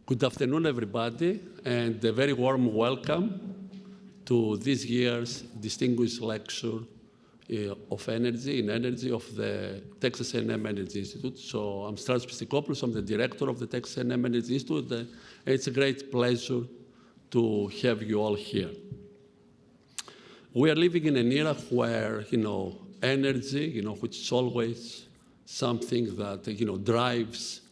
Good afternoon, everybody, and a very warm welcome to this year's distinguished lecture of energy of the Texas A&M Energy Institute. So I'm Stratos Pistikopoulos, I'm the director of the Texas A&M Energy Institute, and it's a great pleasure to have you all here. We are living in an era where, energy, which is always something that, drives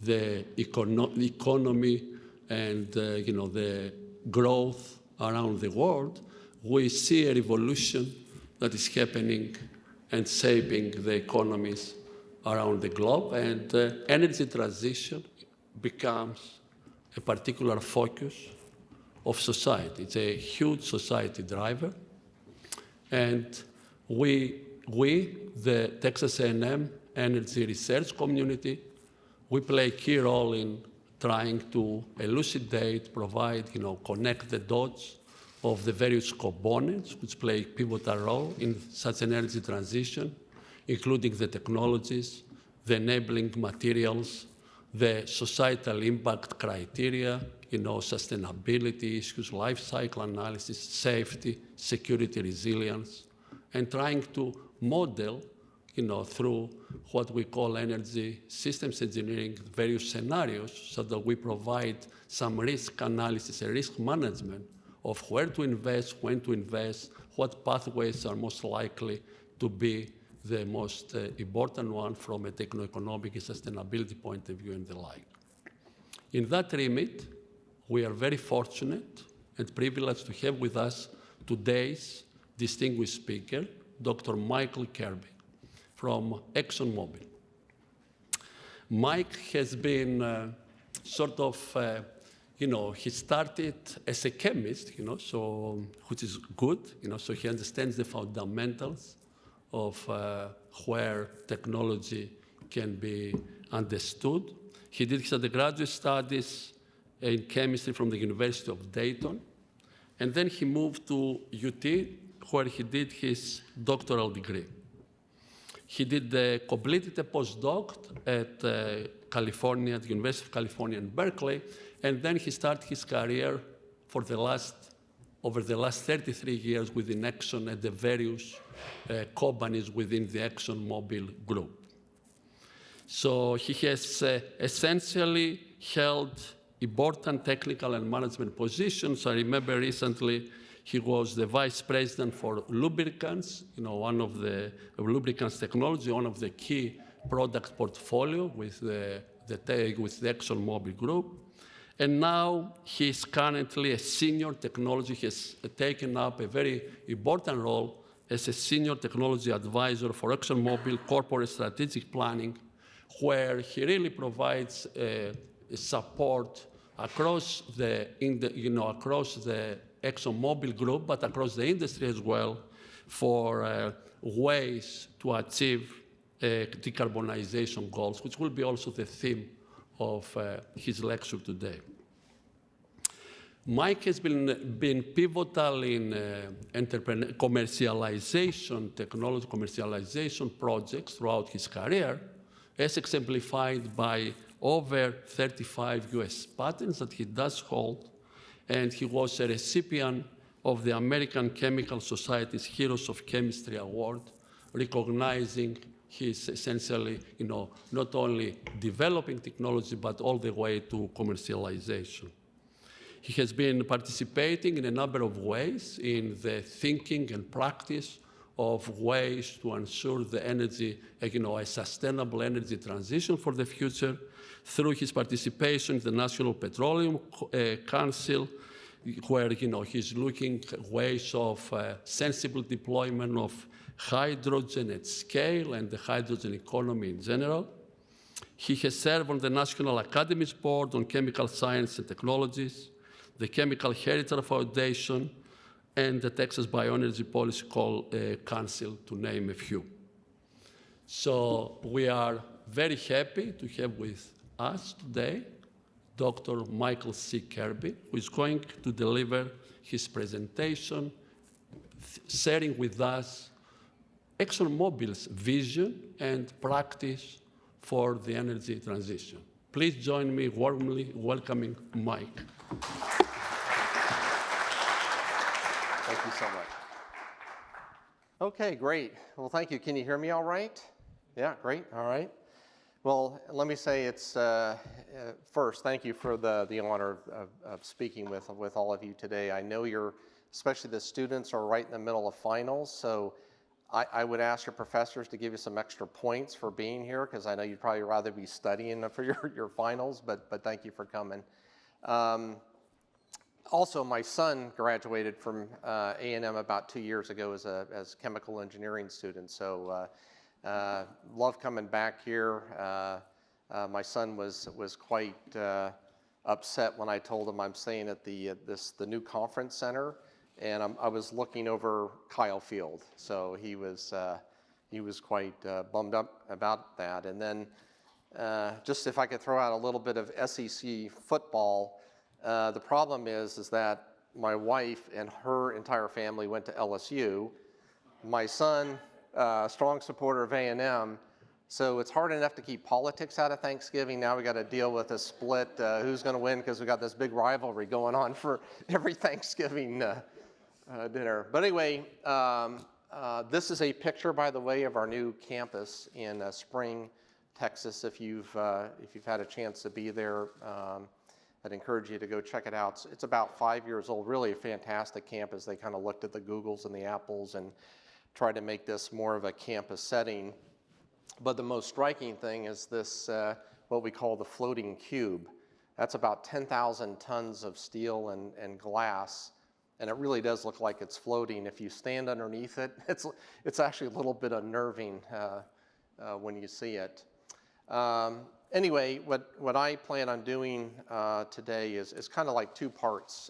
the economy and the growth around the world, we see a revolution that is happening and shaping the economies around the globe, and energy transition becomes a particular focus of society. It's a huge society driver, and we the Texas A&M energy research community, we play a key role in trying to elucidate, provide, connect the dots of the various components which play a pivotal role in such an energy transition, including the technologies, the enabling materials, the societal impact criteria, sustainability issues, life cycle analysis, safety, security, resilience, and trying to model through what we call energy systems engineering, various scenarios, so that we provide some risk analysis and risk management of where to invest, when to invest, what pathways are most likely to be the most important one from a techno-economic and sustainability point of view and the like. In that remit, we are very fortunate and privileged to have with us today's distinguished speaker, Dr. Michael Kerby, from Exxon Mobil. Mike has been he started as a chemist, which is good, so he understands the fundamentals of where technology can be understood. He did his undergraduate studies in chemistry from the University of Dayton, and then he moved to UT, where he did his doctoral degree. He completed a postdoc at California, the University of California in Berkeley, and then he started his career over the last 33 years within Exxon at the various companies within the Exxon Mobil group. So he has essentially held important technical and management positions. I remember recently he was the vice president for lubricants, one of the lubricants technology, one of the key product portfolio with the Exxon Mobil group. And now he's currently a senior technology. He has taken up a very important role as a senior technology advisor for Exxon Mobil corporate strategic planning, where he really provides support across the Exxon Mobil group, but across the industry as well, for ways to achieve decarbonization goals, which will be also the theme of his lecture today. Mike has been pivotal in commercialization, technology commercialization projects throughout his career, as exemplified by over 35 US patents that he does hold, and he was a recipient of the American Chemical Society's Heroes of Chemistry Award, recognizing his essentially, not only developing technology, but all the way to commercialization. He has been participating in a number of ways in the thinking and practice of ways to ensure the energy, a sustainable energy transition for the future through his participation in the National Petroleum Council, where he's looking at ways of sensible deployment of hydrogen at scale and the hydrogen economy in general. He has served on the National Academy's Board on Chemical Science and Technologies, the Chemical Heritage Foundation, and the Texas Bioenergy Policy Council, to name a few. So we are very happy to have with us today Dr. Michael C. Kerby, who is going to deliver his presentation, sharing with us ExxonMobil's vision and practice for the energy transition. Please join me warmly welcoming Mike. Thank you so much. Okay, great. Well, thank you. Can you hear me all right? Yeah, great. All right. Well, let me say it's first, thank you for the honor of speaking with all of you today. I know especially the students are right in the middle of finals, so I would ask your professors to give you some extra points for being here, because I know you'd probably rather be studying for your finals, but thank you for coming. Also, my son graduated from A&M about 2 years ago as chemical engineering student, so love coming back here. My son was quite upset when I told him I'm staying at the new conference center, and I was looking over Kyle Field, so he was quite bummed up about that. And then just if I could throw out a little bit of SEC football, the problem is that my wife and her entire family went to LSU. My son, strong supporter of A&M, so it's hard enough to keep politics out of Thanksgiving. Now we got to deal with a split, who's going to win, because we got this big rivalry going on for every Thanksgiving dinner. But anyway, this is a picture, by the way, of our new campus in Spring, Texas. If you've had a chance to be there, I'd encourage you to go check it out. It's about 5 years old, really a fantastic campus. They kind of looked at the Googles and the Apples and tried to make this more of a campus setting. But the most striking thing is this, what we call the floating cube. That's about 10,000 tons of steel and glass, and it really does look like it's floating. If you stand underneath it, it's actually a little bit unnerving when you see it. Anyway, what I plan on doing today is kind of like two parts.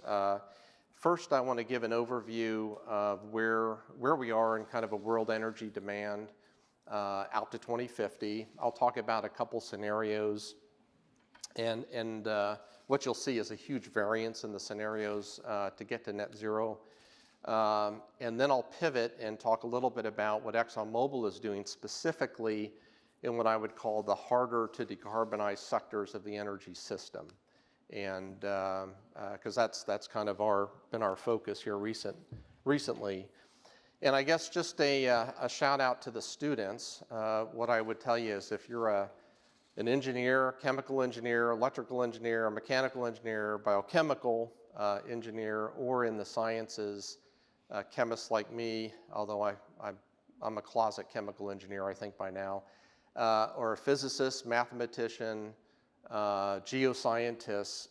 First, I want to give an overview of where we are in kind of a world energy demand out to 2050. I'll talk about a couple scenarios, and what you'll see is a huge variance in the scenarios to get to net zero. And then I'll pivot and talk a little bit about what ExxonMobil is doing specifically in what I would call the harder to decarbonize sectors of the energy system. And because that's kind of been our focus here recently. And I guess just a shout out to the students. What I would tell you is if you're an engineer, chemical engineer, electrical engineer, mechanical engineer, biochemical engineer, or in the sciences, chemists like me, although I'm a closet chemical engineer, I think by now, or a physicist, mathematician, geoscientists,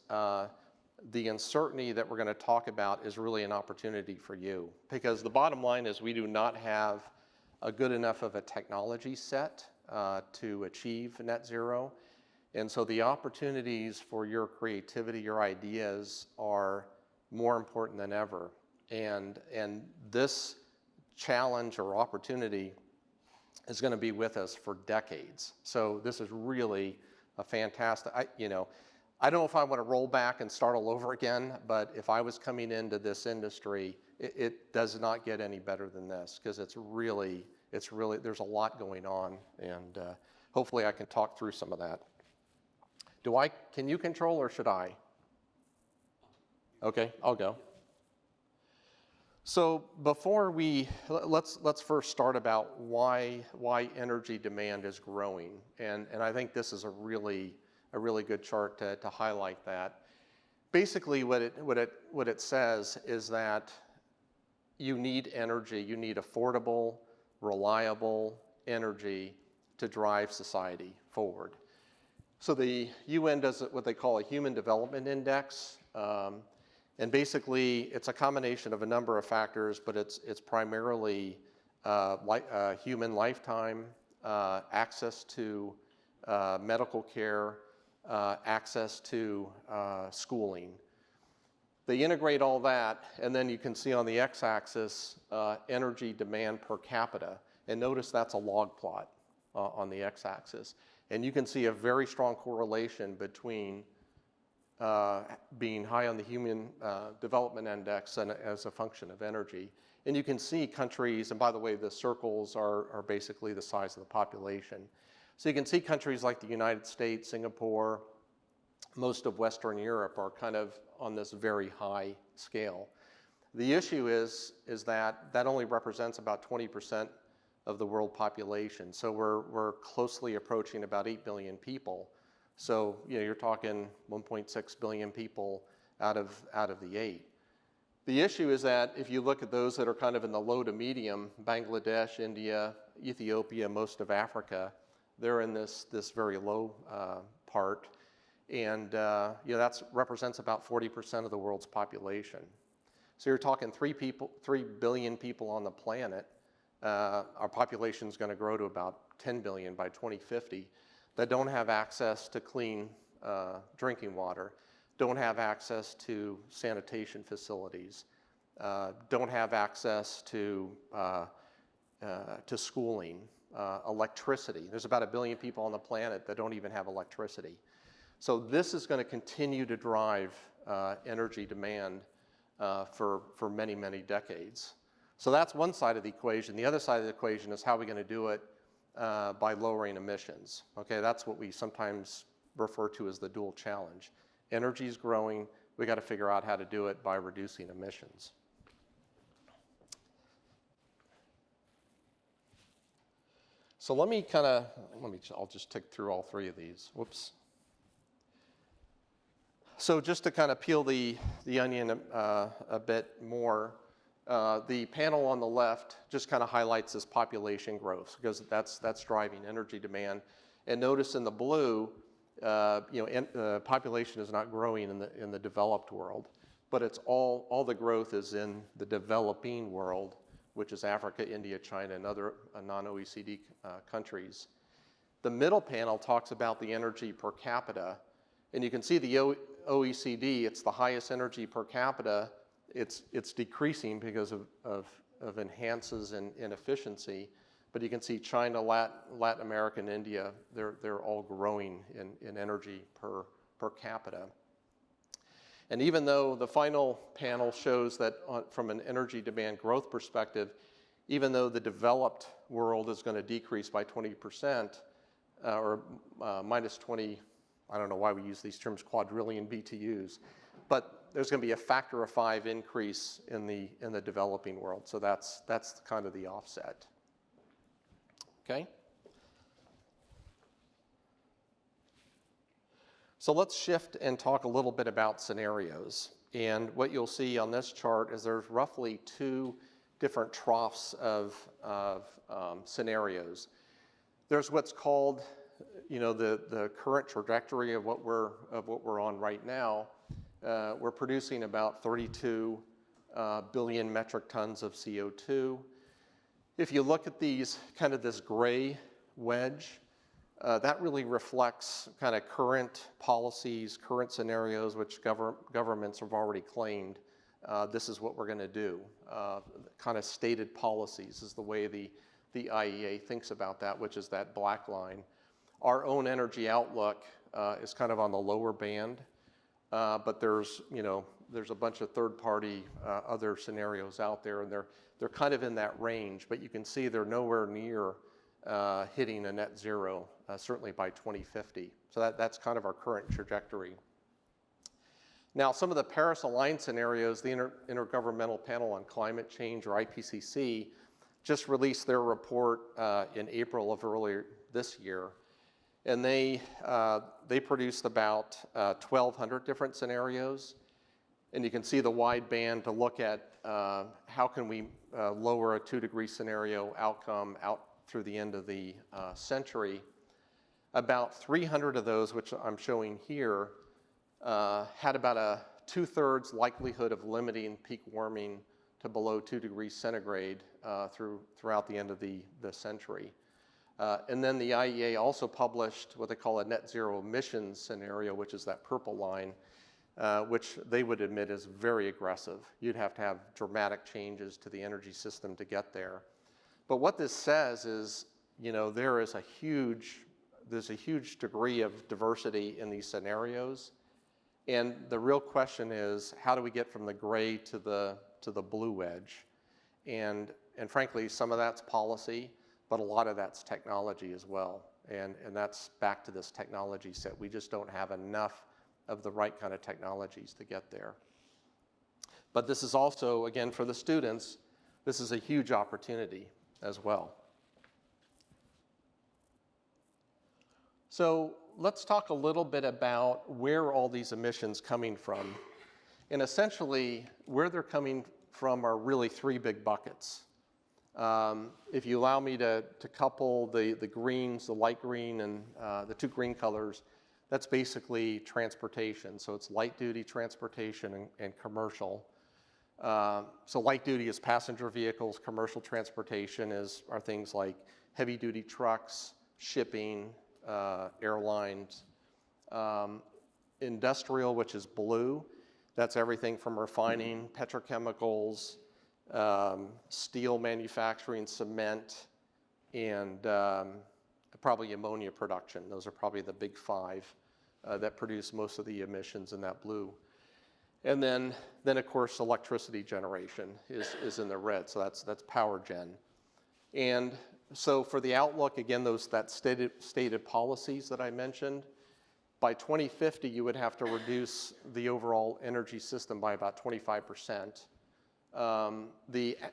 the uncertainty that we're going to talk about is really an opportunity for you. Because the bottom line is we do not have a good enough of a technology set to achieve net zero. And so the opportunities for your creativity, your ideas are more important than ever. And this challenge or opportunity is going to be with us for decades. So this is really a fantastic, I don't know if I want to roll back and start all over again, but if I was coming into this industry, it does not get any better than this, because it's really, there's a lot going on, and hopefully I can talk through some of that. Can you control or should I? Okay, I'll go. So before let's first start about why energy demand is growing, and I think this is a really good chart to highlight that. Basically, what it says is that you need energy, you need affordable, reliable energy to drive society forward. So the UN does what they call a Human Development Index. And basically, it's a combination of a number of factors, but it's primarily human lifetime, access to medical care, access to schooling. They integrate all that, and then you can see on the x-axis energy demand per capita. And notice that's a log plot on the x-axis. And you can see a very strong correlation between being high on the Human Development Index and as a function of energy. And you can see countries, and by the way, the circles are basically the size of the population. So you can see countries like the United States, Singapore, most of Western Europe are kind of on this very high scale. The issue is that that only represents about 20% of the world population. So we're closely approaching about 8 billion people. So you're talking 1.6 billion people out of the 8. The issue is that if you look at those that are kind of in the low to medium, Bangladesh, India, Ethiopia, most of Africa, they're in this very low part. And that represents about 40% of the world's population. So you're talking 3 billion people on the planet. Our population is going to grow to about 10 billion by 2050 that don't have access to clean drinking water, don't have access to sanitation facilities, don't have access to schooling, electricity. There's about 1 billion people on the planet that don't even have electricity. So this is going to continue to drive energy demand for many, many decades. So that's one side of the equation. The other side of the equation is how are we going to do it by lowering emissions. Okay, that's what we sometimes refer to as the dual challenge. Energy is growing. We got to figure out how to do it by reducing emissions. So I'll just tick through all 3 of these. Whoops. So just to kind of peel the onion a bit more, the panel on the left just kind of highlights this population growth because that's driving energy demand. And notice in the blue, population is not growing in the developed world, but it's all the growth is in the developing world, which is Africa, India, China, and other non-OECD countries. The middle panel talks about the energy per capita, and you can see the OECD, it's the highest energy per capita. It's decreasing because of enhances in efficiency, but you can see China, Latin America, and India, they're all growing in energy per capita. And even though the final panel shows that from an energy demand growth perspective, even though the developed world is going to decrease by 20% or minus 20, I don't know why we use these terms, quadrillion BTUs, but there's going to be a factor of 5 increase in the developing world. So that's kind of the offset. Okay. So let's shift and talk a little bit about scenarios. And what you'll see on this chart is there's roughly 2 different troughs of scenarios. There's what's called, the current trajectory of what we're on right now. We're producing about 32 billion metric tons of CO2. If you look at these, kind of this gray wedge, that really reflects kind of current policies, current scenarios, which governments have already claimed this is what we're going to do. Kind of stated policies is the way the IEA thinks about that, which is that black line. Our own energy outlook is kind of on the lower band, but there's a bunch of third-party other scenarios out there, and they're kind of in that range, but you can see they're nowhere near hitting a net zero, certainly by 2050. So that's kind of our current trajectory. Now, some of the Paris-aligned scenarios, the Intergovernmental Panel on Climate Change, or IPCC, just released their report in April of earlier this year. And they produced about 1,200 different scenarios. And you can see the wide band to look at how can we lower a 2-degree scenario outcome out through the end of the century. About 300 of those, which I'm showing here, had about a 2/3 likelihood of limiting peak warming to below 2 degrees centigrade throughout the end of the century. And then the IEA also published what they call a net zero emissions scenario, which is that purple line, which they would admit is very aggressive. You'd have to have dramatic changes to the energy system to get there. But what this says is, there's a huge degree of diversity in these scenarios. And the real question is, how do we get from the gray to the blue wedge? And frankly, some of that's policy, but a lot of that's technology as well. And that's back to this technology set. We just don't have enough of the right kind of technologies to get there. But this is also, again, for the students, this is a huge opportunity as well. So let's talk a little bit about where all these emissions coming from. And essentially, where they're coming from are really three big buckets. If you allow me to couple the greens, the light green and the two green colors, that's basically transportation. So it's light duty transportation and commercial. So light duty is passenger vehicles, commercial transportation are things like heavy duty trucks, shipping, airlines. Industrial, which is blue, that's everything from refining, petrochemicals, steel manufacturing, cement, and probably ammonia production. Those are probably the big five that produce most of the emissions in that blue. And then of course, electricity generation is in the red, so that's power gen. And so for the outlook, again, that stated policies that I mentioned, by 2050, you would have to reduce the overall energy system by about 25%.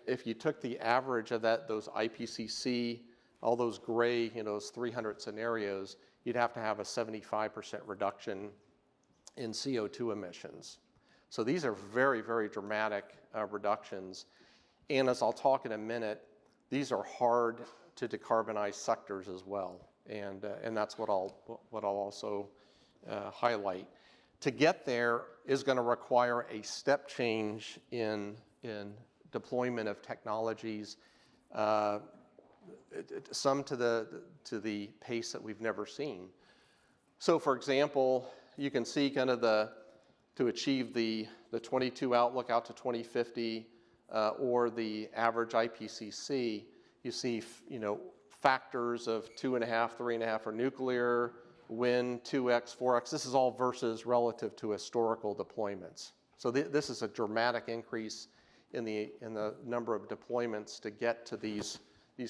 If you took the average of those IPCC, all those gray, those 300 scenarios, you'd have to have a 75% reduction in CO2 emissions. So these are very, very dramatic reductions. And as I'll talk in a minute, these are hard to decarbonize sectors as well. And that's what I'll also highlight. To get there is going to require a step change in deployment of technologies, some to the pace that we've never seen. So for example, you can see kind of to achieve the 22 outlook out to 2050 or the average IPCC, you see factors of 2.5, 3.5 for nuclear, wind, 2x, 4x. This is all versus relative to historical deployments. So this is a dramatic increase in the number of deployments to get to these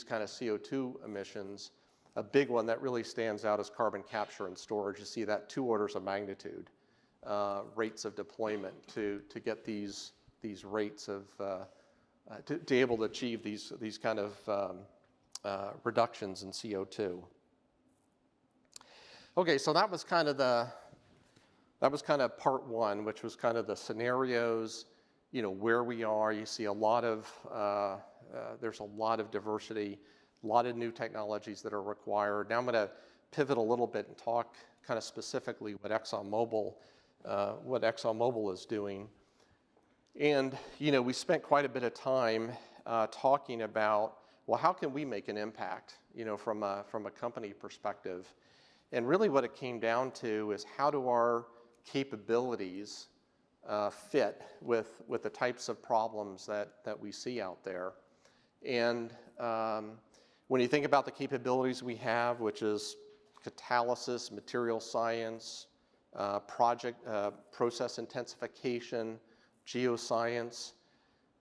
kind of CO2 emissions. A big one that really stands out is carbon capture and storage. You see that 2 orders of magnitude rates of deployment to get these rates of to be able to achieve these kind of reductions in CO2. Okay, so that was kind of part one, which was kind of the scenarios, where we are. You see a lot of there's a lot of diversity, a lot of new technologies that are required. Now I'm going to pivot a little bit and talk kind of specifically what ExxonMobil is doing. And we spent quite a bit of time talking about, well, how can we make an impact, from a company perspective? And really what it came down to is how do our capabilities fit with the types of problems that we see out there. And when you think about the capabilities we have, which is catalysis, material science, process intensification, geoscience,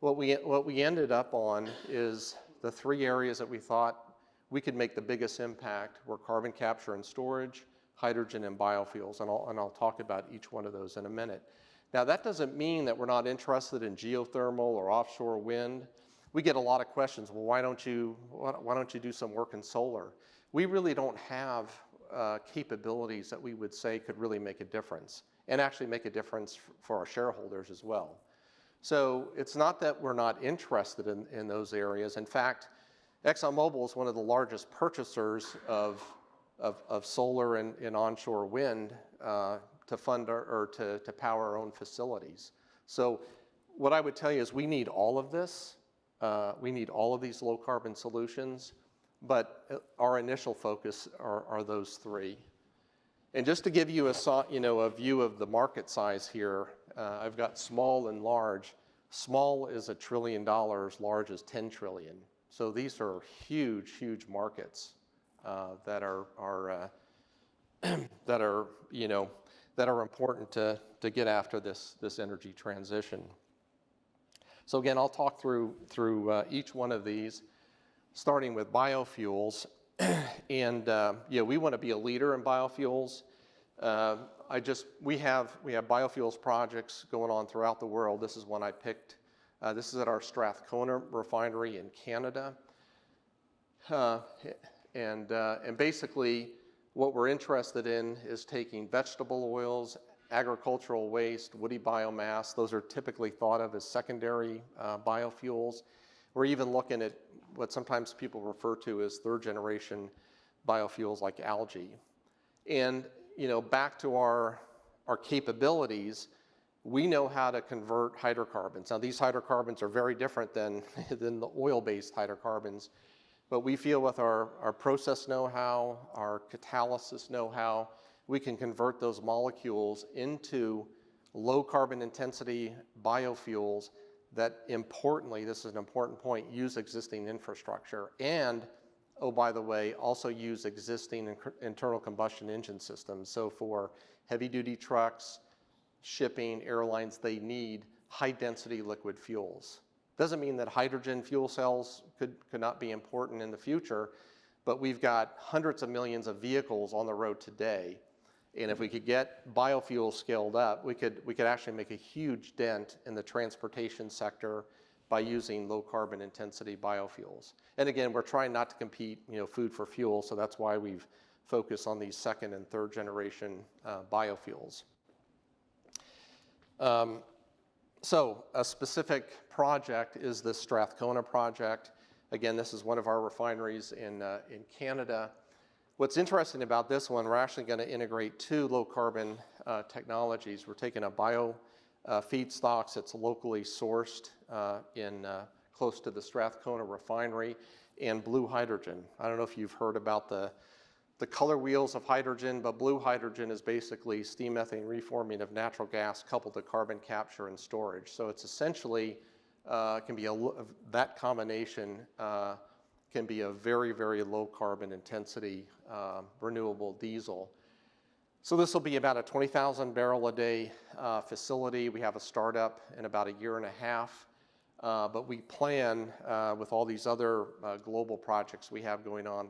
what we ended up on is the 3 areas that we thought we could make the biggest impact were carbon capture and storage, hydrogen, and biofuels, and I'll talk about each one of those in a minute. Now that doesn't mean that we're not interested in geothermal or offshore wind. We get a lot of questions. Well, why don't you do some work in solar? We really don't have capabilities that we would say could really make a difference, and actually make a difference for our shareholders as well. So it's not that we're not interested in those areas. In fact, ExxonMobil is one of the largest purchasers of solar and onshore wind to fund or to power our own facilities. So what I would tell you is we need all of this. We need all of these low carbon solutions, but our initial focus are those 3. And just to give you a view of the market size here, I've got small and large. Small is $1 trillion, large is 10 trillion. So these are huge, huge markets that are important to get after this energy transition. So again, I'll talk through each one of these, starting with biofuels. And we want to be a leader in biofuels. We have biofuels projects going on throughout the world. This is one I picked. This is at our Strathcona refinery in Canada. And basically what we're interested in is taking vegetable oils, agricultural waste, woody biomass. Those are typically thought of as secondary biofuels. We're even looking at what sometimes people refer to as third generation biofuels like algae. And back to our capabilities, we know how to convert hydrocarbons. Now these hydrocarbons are very different than the oil-based hydrocarbons, but we feel with our process know-how, our catalysis know-how, we can convert those molecules into low carbon intensity biofuels that importantly, this is an important point, use existing infrastructure and, oh, by the way, also use existing internal combustion engine systems. So for heavy duty trucks, shipping, airlines, they need high density liquid fuels. Doesn't mean that hydrogen fuel cells could not be important in the future, but we've got hundreds of millions of vehicles on the road today. And if we could get biofuels scaled up, we could actually make a huge dent in the transportation sector by using low carbon intensity biofuels. And again, we're trying not to compete, food for fuel, so that's why we've focused on these second and third generation biofuels. So a specific project is the Strathcona Project. Again, this is one of our refineries in Canada. What's interesting about this one, we're actually going to integrate two low carbon technologies. We're taking a bio feedstocks that's locally sourced close to the Strathcona refinery, and blue hydrogen. I don't know if you've heard about the color wheels of hydrogen, but blue hydrogen is basically steam methane reforming of natural gas coupled to carbon capture and storage. So it's essentially, that combination can be a very, very low carbon intensity renewable diesel. So this will be about a 20,000 barrel a day facility. We have a startup in about a year and a half. But we plan with all these other global projects we have going on,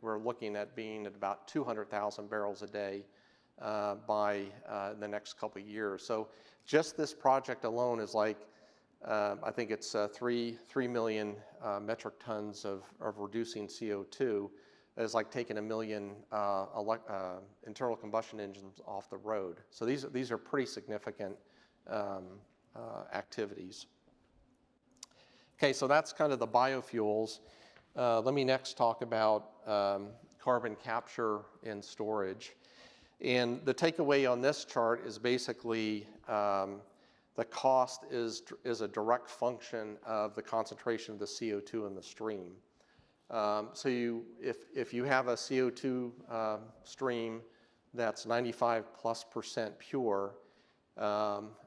we're looking at being at about 200,000 barrels a day by the next couple of years. So just this project alone is like, I think it's 3 million metric tons of reducing CO2. It's like taking 1 million internal combustion engines off the road. So these are pretty significant activities. Okay, so that's kind of the biofuels. Let me next talk about carbon capture and storage. And the takeaway on this chart is basically the cost is a direct function of the concentration of the CO2 in the stream. So if you have a CO2 stream that's 95+% pure,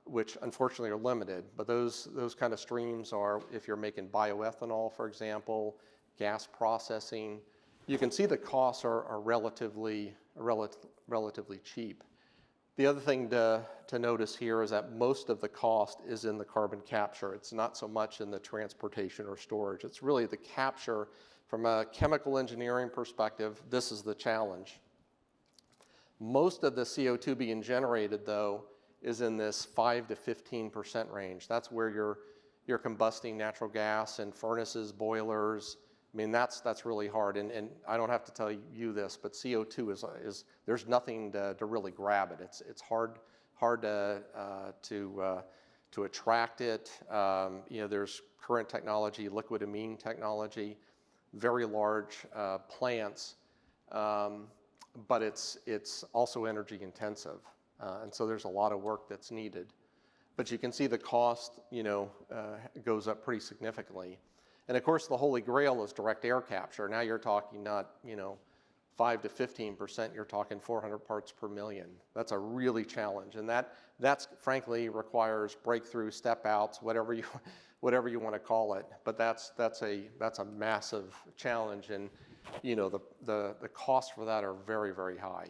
which unfortunately are limited, but those kind of streams are if you're making bioethanol, for example, gas processing. You can see the costs are relatively cheap. The other thing to notice here is that most of the cost is in the carbon capture. It's not so much in the transportation or storage. It's really the capture. From a chemical engineering perspective, this is the challenge. Most of the CO2 being generated, though, is in this 5 to 15% range. That's where you're combusting natural gas in furnaces, boilers. I mean, that's really hard. And I don't have to tell you this, but CO2 is there's nothing to really grab it. It's hard to attract it. There's current technology, liquid amine technology, very large plants, but it's also energy intensive. And so there's a lot of work that's needed. But you can see the cost, goes up pretty significantly. And of course, the holy grail is direct air capture. Now you're talking not, 5 to 15%, you're talking 400 parts per million. That's a really challenge. And that's frankly requires breakthrough step outs, whatever you want to call it. But that's a massive challenge. And, the costs for that are very, very high.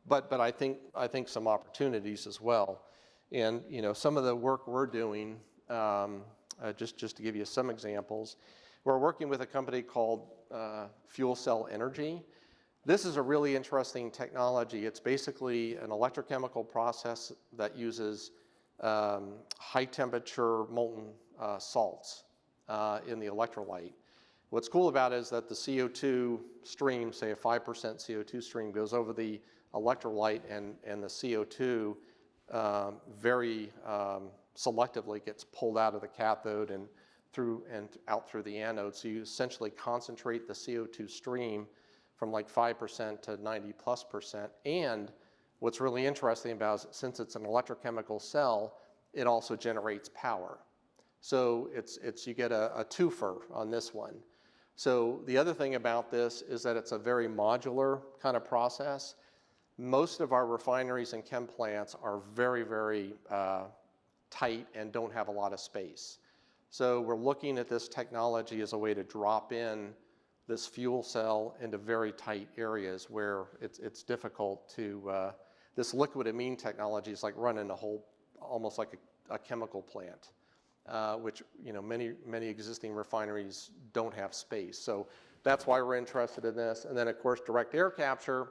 But I think some opportunities as well. And, some of the work we're doing, just to give you some examples, we're working with a company called Fuel Cell Energy. This is a really interesting technology. It's basically an electrochemical process that uses high temperature molten salts in the electrolyte. What's cool about it is that the CO2 stream, say a 5% CO2 stream, goes over the electrolyte, and the CO2 very selectively gets pulled out of the cathode and out through the anode. So you essentially concentrate the CO2 stream from like 5% to 90+%. And what's really interesting about it, since it's an electrochemical cell, it also generates power. So you get a twofer on this one. So the other thing about this is that it's a very modular kind of process. Most of our refineries and chem plants are very, very tight and don't have a lot of space. So we're looking at this technology as a way to drop in this fuel cell into very tight areas where it's difficult to, this liquid amine technology is like running almost like a chemical plant, which many existing refineries don't have space. So that's why we're interested in this. And then of course direct air capture,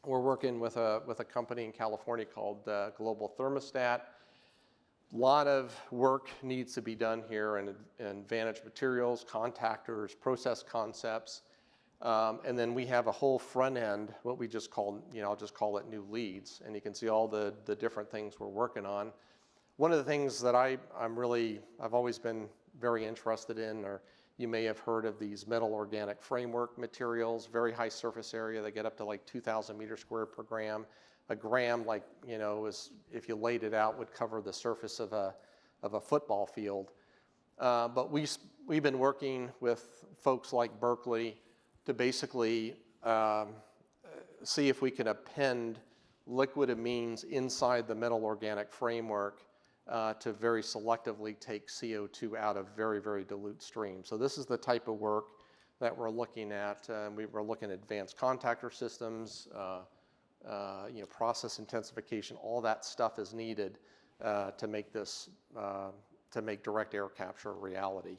we're working with a company in California called Global Thermostat. A lot of work needs to be done here in advantage materials, contactors, process concepts. And then we have a whole front end, what we just call, I'll just call it new leads. And you can see all the different things we're working on. One of the things that I've always been very interested in, or you may have heard of these metal organic framework materials, very high surface area. They get up to like 2,000 meters squared per gram. A gram, like, is, if you laid it out, would cover the surface of a football field. But we've been working with folks like Berkeley to basically see if we can append liquid amines inside the metal organic framework to very selectively take CO2 out of very, very dilute streams. So this is the type of work that we're looking at. We're looking at advanced contactor systems, process intensification. All that stuff is needed to make this, to make direct air capture a reality.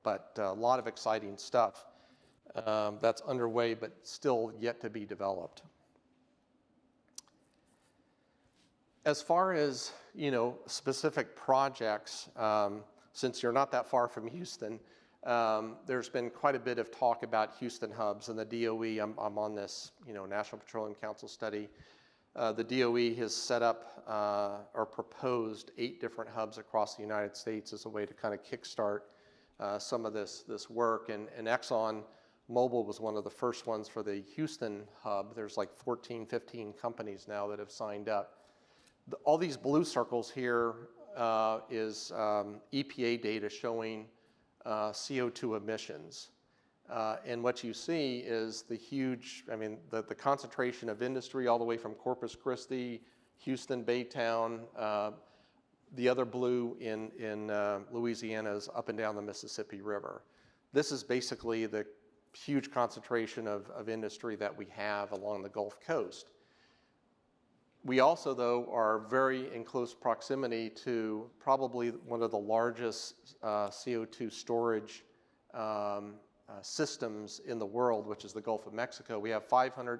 But a lot of exciting stuff that's underway, but still yet to be developed. As far as specific projects, since you're not that far from Houston, there's been quite a bit of talk about Houston hubs, and the DOE. I'm on this National Petroleum Council study. The DOE has set up or proposed 8 different hubs across the United States as a way to kind of kickstart some of this work. And Exxon Mobil was one of the first ones for the Houston hub. There's like 14, 15 companies now that have signed up. All these blue circles here is EPA data showing CO2 emissions. And what you see is the huge, the concentration of industry all the way from Corpus Christi, Houston, Baytown. The other blue in Louisiana is up and down the Mississippi River. This is basically the huge concentration of industry that we have along the Gulf Coast. We also, though, are very in close proximity to probably one of the largest CO2 storage systems in the world, which is the Gulf of Mexico. We have 500,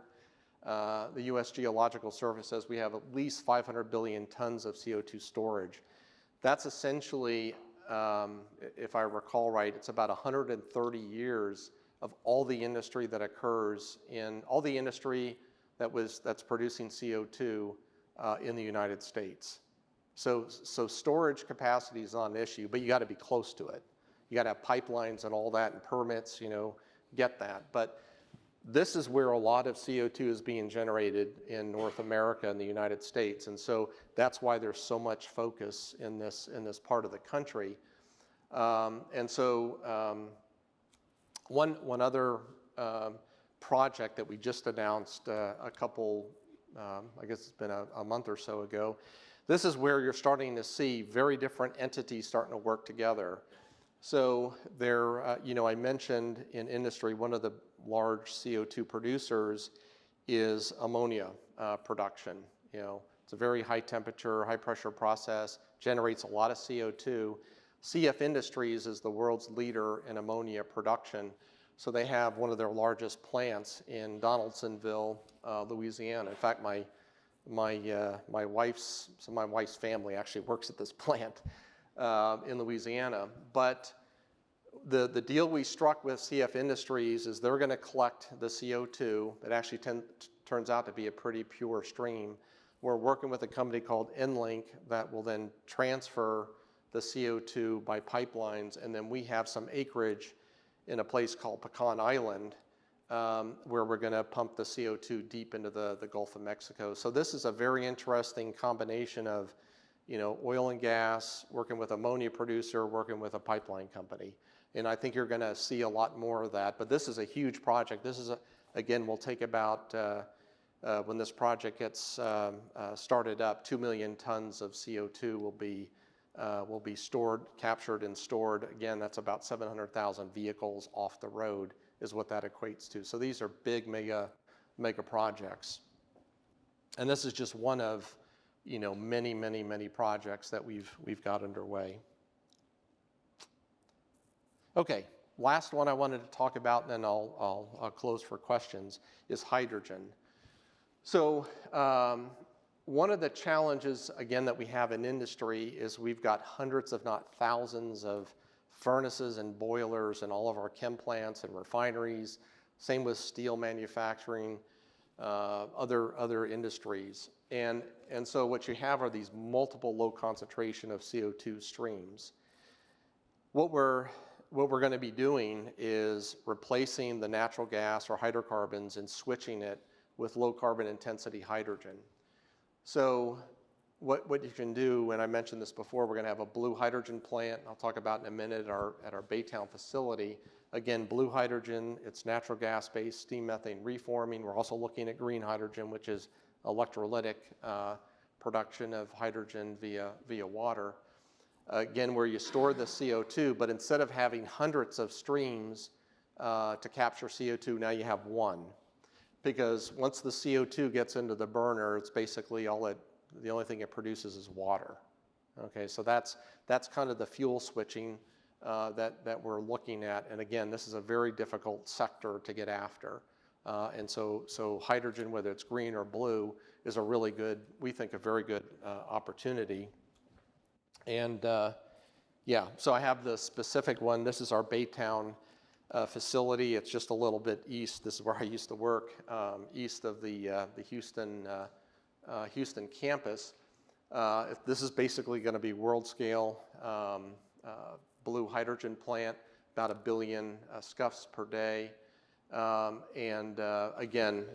the U.S. Geological Survey says we have at least 500 billion tons of CO2 storage. That's essentially, if I recall right, it's about 130 years of all the industry that occurs in, all the industry that's producing CO2 in the United States. So storage capacity is not an issue, but you got to be close to it. You got to have pipelines and all that and permits, get that. But this is where a lot of CO2 is being generated in North America and the United States. And so that's why there's so much focus in this part of the country. And so one other project that we just announced a couple, I guess it's been a month or so ago. This is where you're starting to see very different entities starting to work together. So there, I mentioned in industry, one of the large CO2 producers is ammonia production. It's a very high temperature, high pressure process, generates a lot of CO2. CF Industries is the world's leader in ammonia production. So they have one of their largest plants in Donaldsonville, Louisiana. In fact, my wife's family actually works at this plant in Louisiana. But the deal we struck with CF Industries is they're going to collect the CO2 that actually turns out to be a pretty pure stream. We're working with a company called EnLink that will then transfer the CO2 by pipelines, and then we have some acreage in a place called Pecan Island where we're going to pump the CO2 deep into the Gulf of Mexico. So this is a very interesting combination of, oil and gas, working with ammonia producer, working with a pipeline company. And I think you're going to see a lot more of that. But this is a huge project. This is, again, will take about, when this project gets started up, 2 million tons of CO2 will be stored, captured and stored. Again, that's about 700,000 vehicles off the road is what that equates to. So these are big mega projects. And this is just one of, many projects that we've got underway. Okay, last one I wanted to talk about, and then I'll close for questions, is hydrogen. So one of the challenges, again, that we have in industry is we've got hundreds, if not thousands, of furnaces and boilers in all of our chem plants and refineries. Same with steel manufacturing, other industries. And so what you have are these multiple low concentration of CO2 streams. What we're going to be doing is replacing the natural gas or hydrocarbons and switching it with low carbon intensity hydrogen. So what you can do, and I mentioned this before, we're going to have a blue hydrogen plant. I'll talk about in a minute at our Baytown facility. Again, blue hydrogen, it's natural gas-based steam methane reforming. We're also looking at green hydrogen, which is electrolytic production of hydrogen via water. Again, where you store the CO2, but instead of having hundreds of streams to capture CO2, now you have one. Because once the CO2 gets into the burner, it's basically the only thing it produces is water. Okay, so that's kind of the fuel switching that we're looking at. And again, this is a very difficult sector to get after. And so hydrogen, whether it's green or blue, is a really good, we think, a very good opportunity. And so I have the specific one. This is our Baytown facility. It's just a little bit east. This is where I used to work, east of the Houston campus. This is basically going to be world scale blue hydrogen plant, about 1 billion scuffs per day. Again,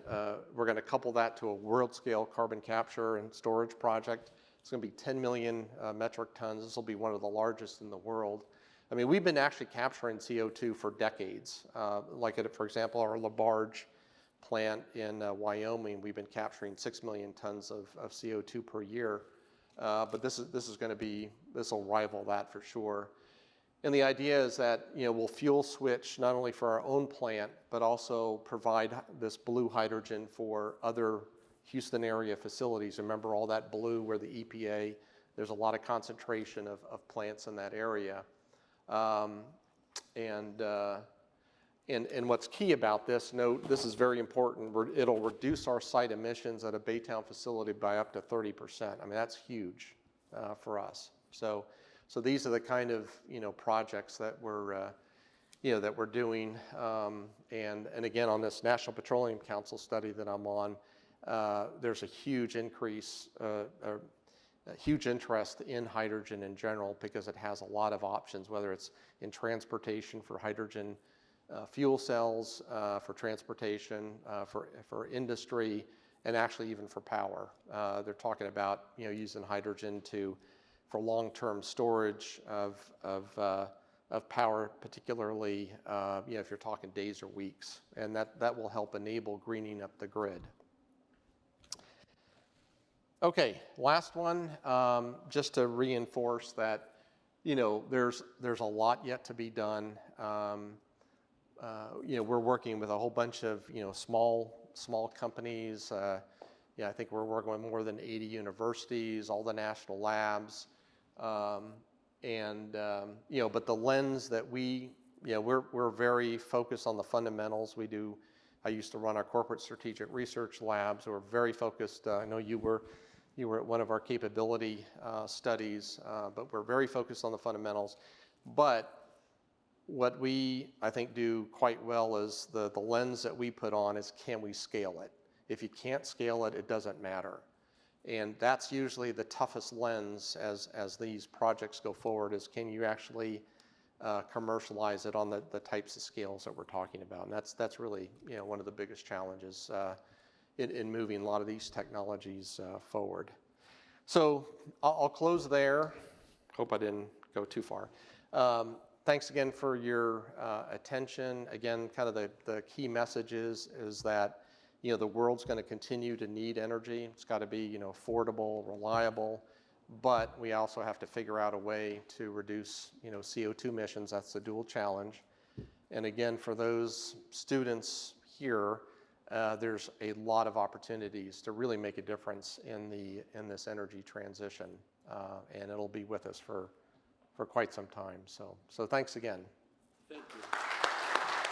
we're going to couple that to a world scale carbon capture and storage project. It's going to be 10 million metric tons. This will be one of the largest in the world. I mean, we've been actually capturing CO2 for decades. For example, our LaBarge plant in Wyoming, we've been capturing 6 million tons of CO2 per year. But this will rival that for sure. And the idea is that, we'll fuel switch not only for our own plant, but also provide this blue hydrogen for other Houston area facilities. Remember all that blue where the EPA, there's a lot of concentration of plants in that area. And what's key about this, note, this is very important, it'll reduce our site emissions at a Baytown facility by up to 30%. I mean, that's huge for us. So these are the kind of, projects that we're doing. And again, on this National Petroleum Council study that I'm on, there's a huge increase, a huge interest in hydrogen in general because it has a lot of options, whether it's in transportation for hydrogen fuel cells, for transportation, for industry, and actually even for power. They're talking about using hydrogen for long-term storage of power, particularly if you're talking days or weeks, and that will help enable greening up the grid. Okay, last one, just to reinforce that, there's a lot yet to be done. We're working with a whole bunch of, small companies. I think we're working with more than 80 universities, all the national labs. But the lens that we we're very focused on the fundamentals. I used to run our corporate strategic research labs. We're very focused. I know you were at one of our capability studies, but we're very focused on the fundamentals. But what we, I think, do quite well is the lens that we put on is, can we scale it? If you can't scale it, it doesn't matter. And that's usually the toughest lens as these projects go forward, is can you actually commercialize it on the types of scales that we're talking about. And that's really one of the biggest challenges in moving a lot of these technologies forward. So I'll close there. Hope I didn't go too far. Thanks again for your attention. Again, kind of the key message is that the world's going to continue to need energy. It's got to be affordable, reliable, but we also have to figure out a way to reduce CO2 emissions. That's the dual challenge. And again, for those students here, there's a lot of opportunities to really make a difference in this energy transition, and it'll be with us for quite some time. So thanks again. Thank you.